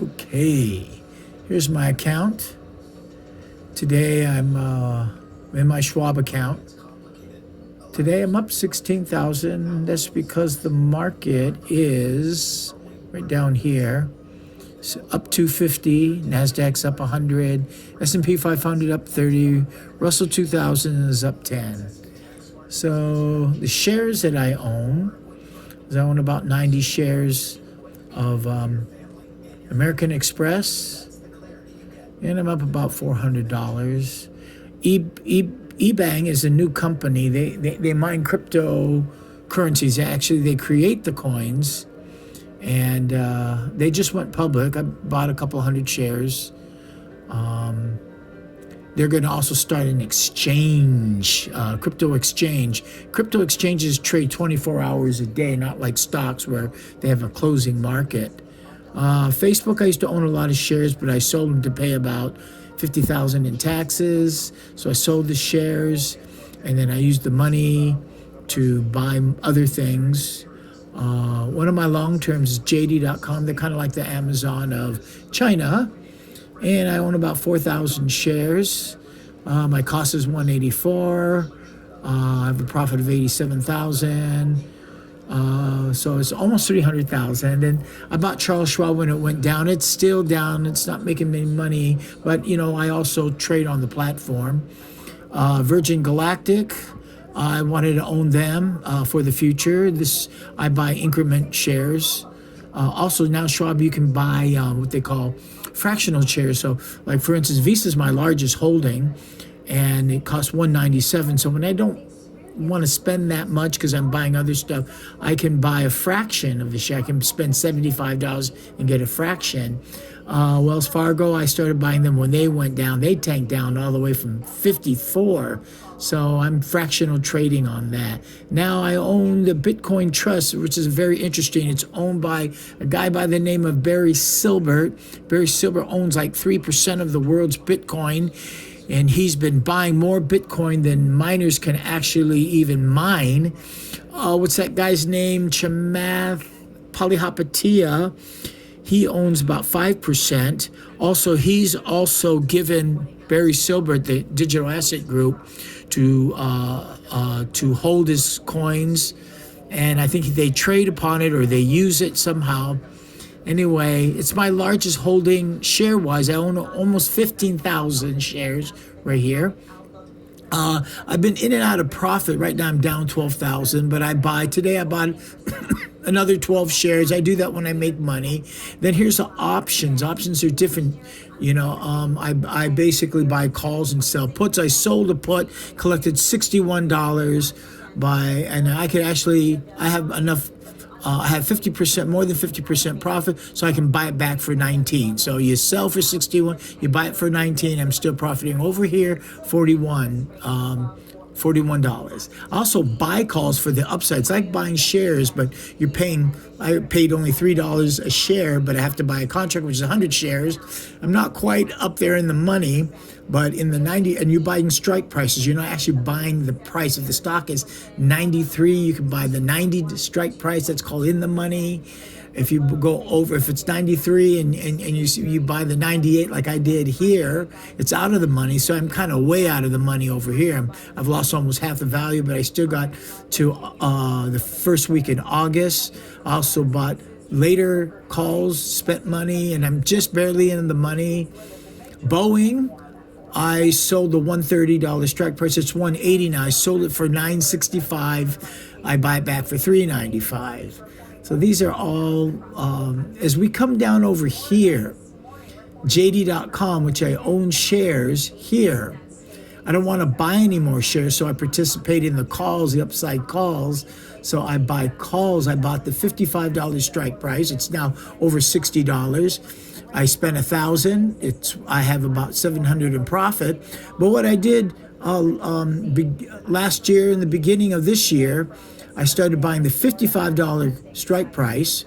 Okay, here's my account. Today I'm in my Schwab account. Today I'm up 16,000. That's because the market is right down here. It's up 250. Nasdaq's up 100. S&P 500 up 30. Russell 2000 is up 10. So the shares that I own is I own about 90 shares of American Express, and I'm up about $400. eBang is a new company. They mine cryptocurrencies. Actually, they create the coins, and they just went public. I bought a couple hundred shares. They're going to also start an exchange, crypto exchange. Crypto exchanges trade 24 hours a day, not like stocks where they have a closing market. Facebook, I used to own a lot of shares, but I sold them to pay about $50,000 in taxes. So I sold the shares, and then I used the money to buy other things. One of my long terms is JD.com. They're kind of like the Amazon of China. And I own about 4,000 shares. My cost is $184. I have a profit of $87,000. So it's almost $300,000. And I bought Charles Schwab when it went down. It's still down. It's not making any money. But, I also trade on the platform. Virgin Galactic, I wanted to own them for the future. I buy increment shares. Also, now Schwab, you can buy what they call fractional shares. So, like, for instance, Visa is my largest holding, and it costs $197. So when I don't want to spend that much because I'm buying other stuff, I can buy a fraction of the share. I can spend $75 and get a fraction. Wells Fargo, I started buying them when they went down. They tanked down all the way from 54. So I'm fractional trading on that. Now I own the Bitcoin Trust, which is very interesting. It's owned by a guy by the name of Barry Silbert. Barry Silbert owns like 3% of the world's Bitcoin. And he's been buying more Bitcoin than miners can actually even mine. What's that guy's name? Chamath Palihapitiya. He owns about 5%. Also, he's also given Barry Silbert, the digital asset group, to hold his coins. And I think they trade upon it or they use it somehow. Anyway, it's my largest holding share-wise. I own almost 15,000 shares right here. I've been in and out of profit. Right now I'm down 12,000, but today I bought another 12 shares. I do that when I make money. Then here's the options. Options are different. I basically buy calls and sell puts. I sold a put, collected $61 and I have enough. I have 50%, more than 50% profit, so I can buy it back for 19. So you sell for 61, you buy it for 19. I'm still profiting over here, $41. I also buy calls for the upside. It's like buying shares, but I paid only $3 a share, but I have to buy a contract, which is 100 shares. I'm not quite up there in the money, but in the 90, and you're buying strike prices. You're not actually buying the price. If the stock is 93, you can buy the 90 strike price. That's called in the money. If you go over, if it's 93 and you buy the 98 like I did here, it's out of the money. So I'm kind of way out of the money over here. I've lost almost half the value, but I still got to the first week in August. I also bought later calls, spent money, and I'm just barely in the money. Boeing, I sold the $130 strike price. It's $180 now. I sold it for $965. I buy it back for $395. So these are all, as we come down over here, JD.com, which I own shares here. I don't want to buy any more shares, so I participate in the calls, the upside calls. So I buy calls. I bought the $55 strike price. It's now over $60. I spent $1,000. I have about $700 in profit. But what I did last year, in the beginning of this year, I started buying the $55 strike price,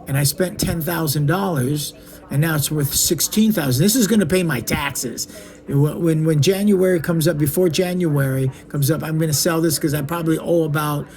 and I spent $10,000, and now it's worth $16,000. This is going to pay my taxes. When January comes up, before January comes up, I'm going to sell this because I probably owe about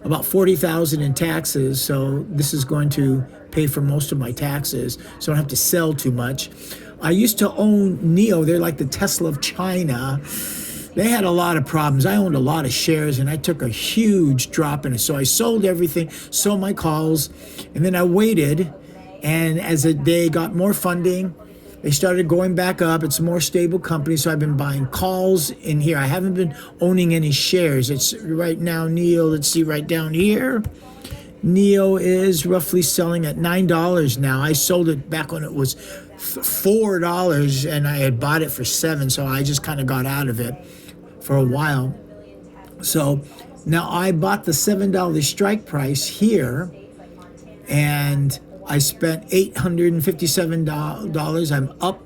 about 40,000 in taxes. So this is going to pay for most of my taxes, so I don't have to sell too much. I used to own NEO. They're like the Tesla of China. They had a lot of problems. I owned a lot of shares and I took a huge drop in it. So I sold everything, sold my calls, and then I waited. And as they got more funding, they started going back up. It's a more stable company. So I've been buying calls in here. I haven't been owning any shares. It's right now, NEO, let's see right down here. NEO is roughly selling at $9 now. I sold it back when it was $4 and I had bought it for $7. So I just kind of got out of it for a while. So now I bought the $7 strike price here and I spent $857. I'm up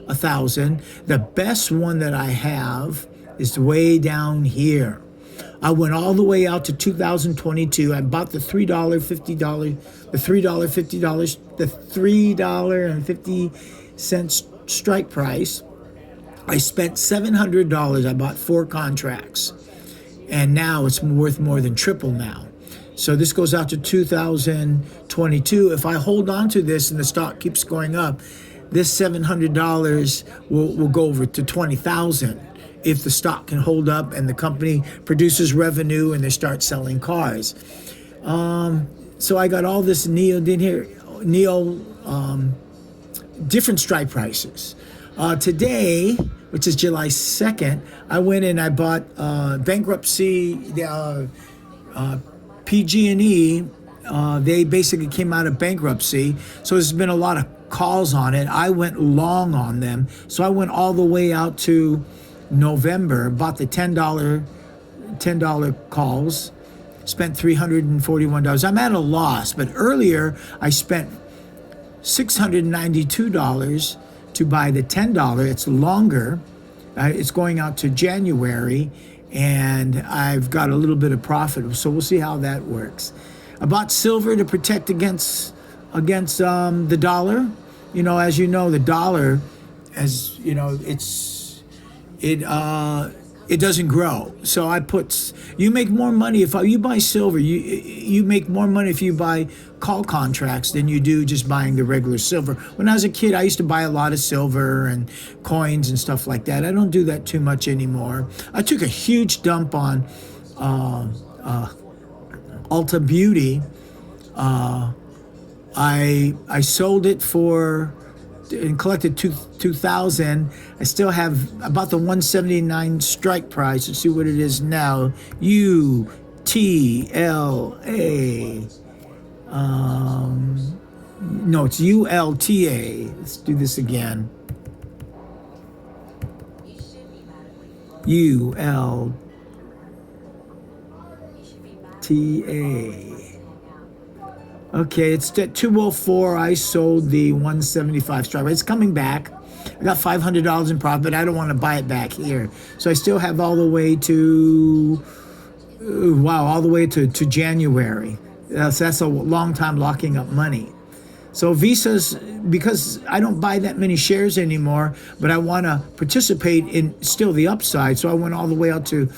1,000. The best one that I have is way down here. I went all the way out to 2022. I bought the $3.50, the $3.50, the $3.50 strike price. I spent $700. I bought 4 contracts, and now it's worth more than triple now. So this goes out to 2022. If I hold on to this and the stock keeps going up, this $700 will go over to $20,000 if the stock can hold up and the company produces revenue and they start selling cars. So I got all this NEO different strike prices. Today, which is July 2nd, I went and I bought bankruptcy. PG&E, they basically came out of bankruptcy, so there's been a lot of calls on it. I went long on them, so I went all the way out to November, bought the $10 calls, spent $341. I'm at a loss, but earlier I spent $692 to buy the $10. It's longer. It's going out to January, and I've got a little bit of profit, so we'll see how that works. I bought silver to protect against the dollar. You know, as you know, the dollar, as you know, it doesn't grow. So you make more money if you buy silver. You make more money if you buy call contracts than you do just buying the regular silver. When I was a kid, I used to buy a lot of silver and coins and stuff like that. I don't do that too much anymore. I took a huge dump on Ulta Beauty. I sold it for and collected 2,000. I still have about the 179 strike price. Let's see what it is now. UTLA. No, it's ULTA. Let's do this again. ULTA. Okay, it's at 204. I sold the 175 strike. It's coming back. I got $500 in profit. I don't want to buy it back here. So I still have all the way to, all the way to January. So that's a long time locking up money. So Visa's, because I don't buy that many shares anymore, but I want to participate in still the upside. So I went all the way out to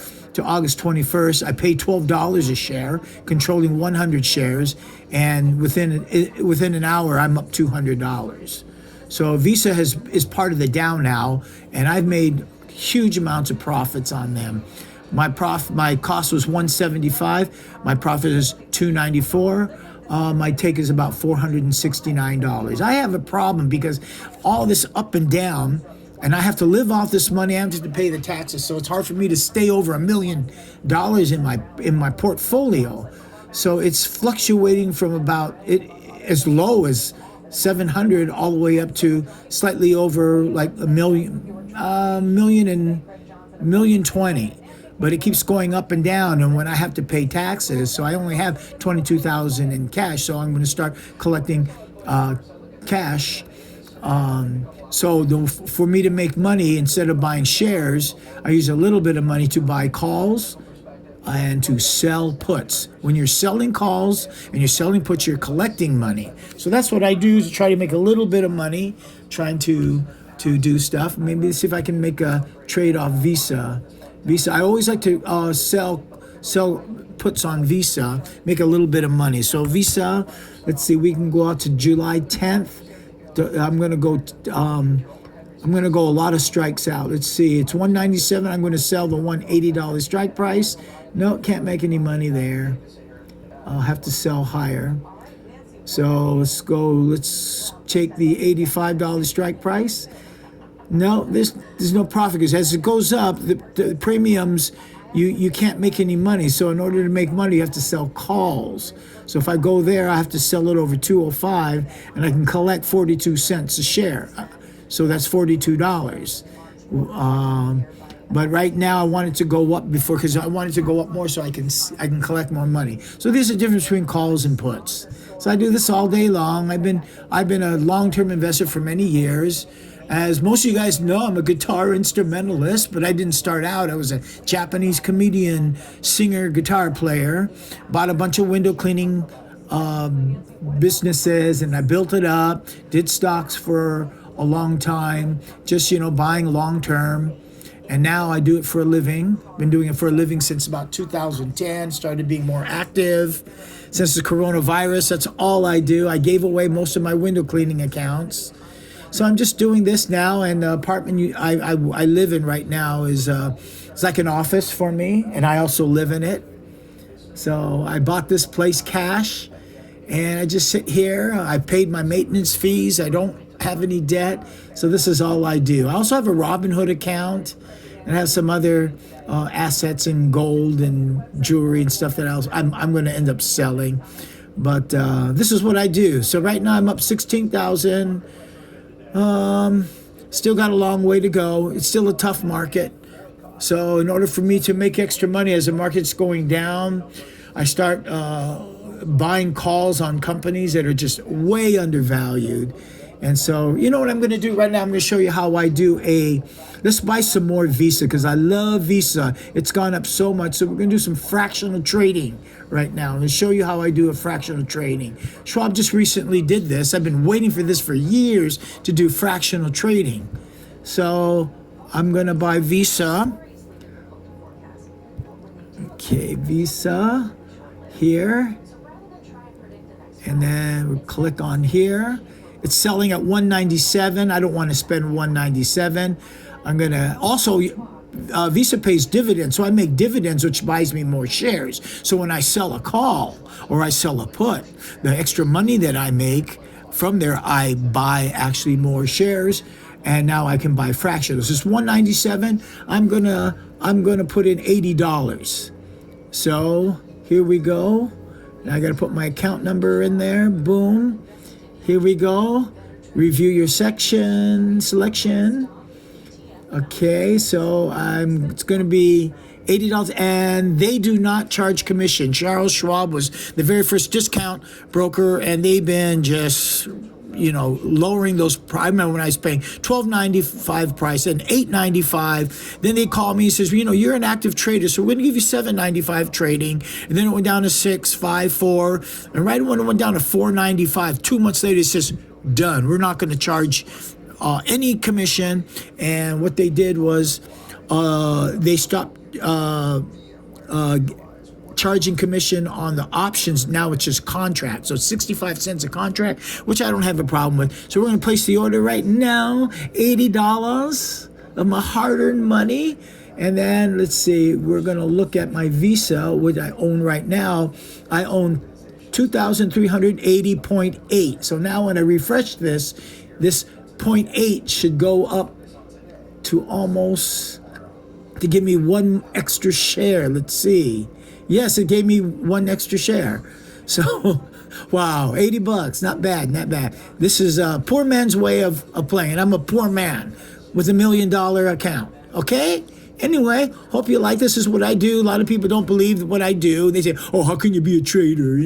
August 21st. I paid $12 a share, controlling 100 shares, and within an hour, I'm up $200. So Visa is part of the Dow now, and I've made huge amounts of profits on them. My cost was $175. My profit is $294. My take is about $469. I have a problem because all this up and down, and I have to live off this money. I have to pay the taxes, so it's hard for me to stay over $1 million in my portfolio. So it's fluctuating from about as low as 700 all the way up to slightly over like a million and $1,020,000. But it keeps going up and down, and when I have to pay taxes, so I only have $22,000 in cash, so I'm going to start collecting cash. So for me to make money, instead of buying shares, I use a little bit of money to buy calls and to sell puts. When you're selling calls and you're selling puts, you're collecting money. So that's what I do, to try to make a little bit of money, trying to do stuff. Maybe see if I can make a trade off Visa. I always like to sell sell puts on Visa, make a little bit of money. So Visa, let's see, we can go out to July 10th. I'm gonna go. I'm going to go a lot of strikes out. Let's see. It's 197. I'm going to sell the $180 strike price. No, can't make any money there. I'll have to sell higher. So let's go. Let's take the $85 strike price. No, there's no profit because as it goes up, the premiums, you can't make any money. So in order to make money, you have to sell calls. So if I go there, I have to sell it over 205, and I can collect 42 cents a share. So that's $42. But right now I want it to go up because I want it to go up more so I can collect more money. So there's a difference between calls and puts. So I do this all day long. I've been a long-term investor for many years. As most of you guys know, I'm a guitar instrumentalist, but I didn't start out. I was a Japanese comedian, singer, guitar player. Bought a bunch of window cleaning businesses, and I built it up. Did stocks for a long time, just buying long term, and now I do it for a living. Been doing it for a living since about 2010. Started being more active since the coronavirus. That's all I do. I gave away most of my window cleaning accounts, so I'm just doing this now. And the apartment I live in right now is it's like an office for me, and I also live in it. So I bought this place cash, and I just sit here. I paid my maintenance fees. I don't have any debt, so this is all I do. I also have a Robinhood account and have some other assets in gold and jewelry and stuff that I'm going to end up selling. But this is what I do. So right now I'm up 16,000. Still got a long way to go. It's still a tough market. So in order for me to make extra money as the market's going down, I start buying calls on companies that are just way undervalued. And so, you know what I'm going to do right now? I'm going to show you how I do let's buy some more Visa because I love Visa. It's gone up so much. So we're going to do some fractional trading right now. I'm going to show you how I do a fractional trading. Schwab just recently did this. I've been waiting for this for years to do fractional trading. So I'm going to buy Visa. Okay, Visa here. And then we'll click on here. It's selling at 197. I don't want to spend 197. I'm going to also, Visa pays dividends, so I make dividends, which buys me more shares. So when I sell a call or I sell a put, the extra money that I make from there, I buy actually more shares, and now I can buy fractions. This is 197. I'm gonna put in $80. So here we go. Now I got to put my account number in there. Boom. Here we go. Review your selection. Okay, so it's going to be $80, and they do not charge commission. Charles Schwab was the very first discount broker, and they've been just lowering those. I remember when I was paying $12.95 price and $8.95. Then they called me and says, you're an active trader, so we're gonna give you $7.95 trading. And then it went down to $6, $5, $4, and right when it went down to $4.95, 2 months later it says, done. We're not going to charge any commission. And what they did was they stopped charging commission on the options. Now it's just contract. So 65 cents a contract, which I don't have a problem with. So we're going to place the order right now, $80 of my hard-earned money. And then let's see, we're going to look at my Visa, which I own right now. I own 2,380.8. So now when I refresh this 0.8 should go up to almost, to give me one extra share. Let's see. Yes, it gave me one extra share. So, wow, $80, not bad, not bad. This is a poor man's way of playing. I'm a poor man with $1 million account, okay? Anyway, hope you like this. This is what I do. A lot of people don't believe what I do. They say, oh, how can you be a trader?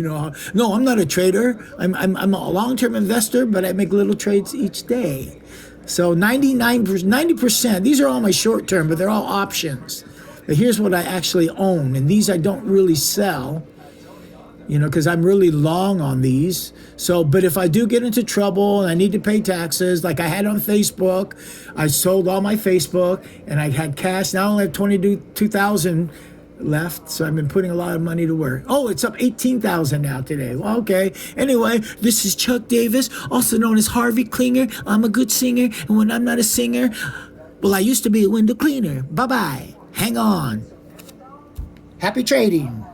No, I'm not a trader. I'm a long-term investor, but I make little trades each day. So 90%, these are all my short-term, but they're all options. But here's what I actually own, and these I don't really sell, because I'm really long on these. So, but if I do get into trouble and I need to pay taxes, like I had on Facebook, I sold all my Facebook, and I had cash. Now I only have 22,000 left, so I've been putting a lot of money to work. Oh, it's up 18,000 now today. Well, okay. Anyway, this is Chuck Davis, also known as Harvey Klinger. I'm a good singer, and when I'm not a singer, well, I used to be a window cleaner. Bye-bye. Hang on. Happy trading.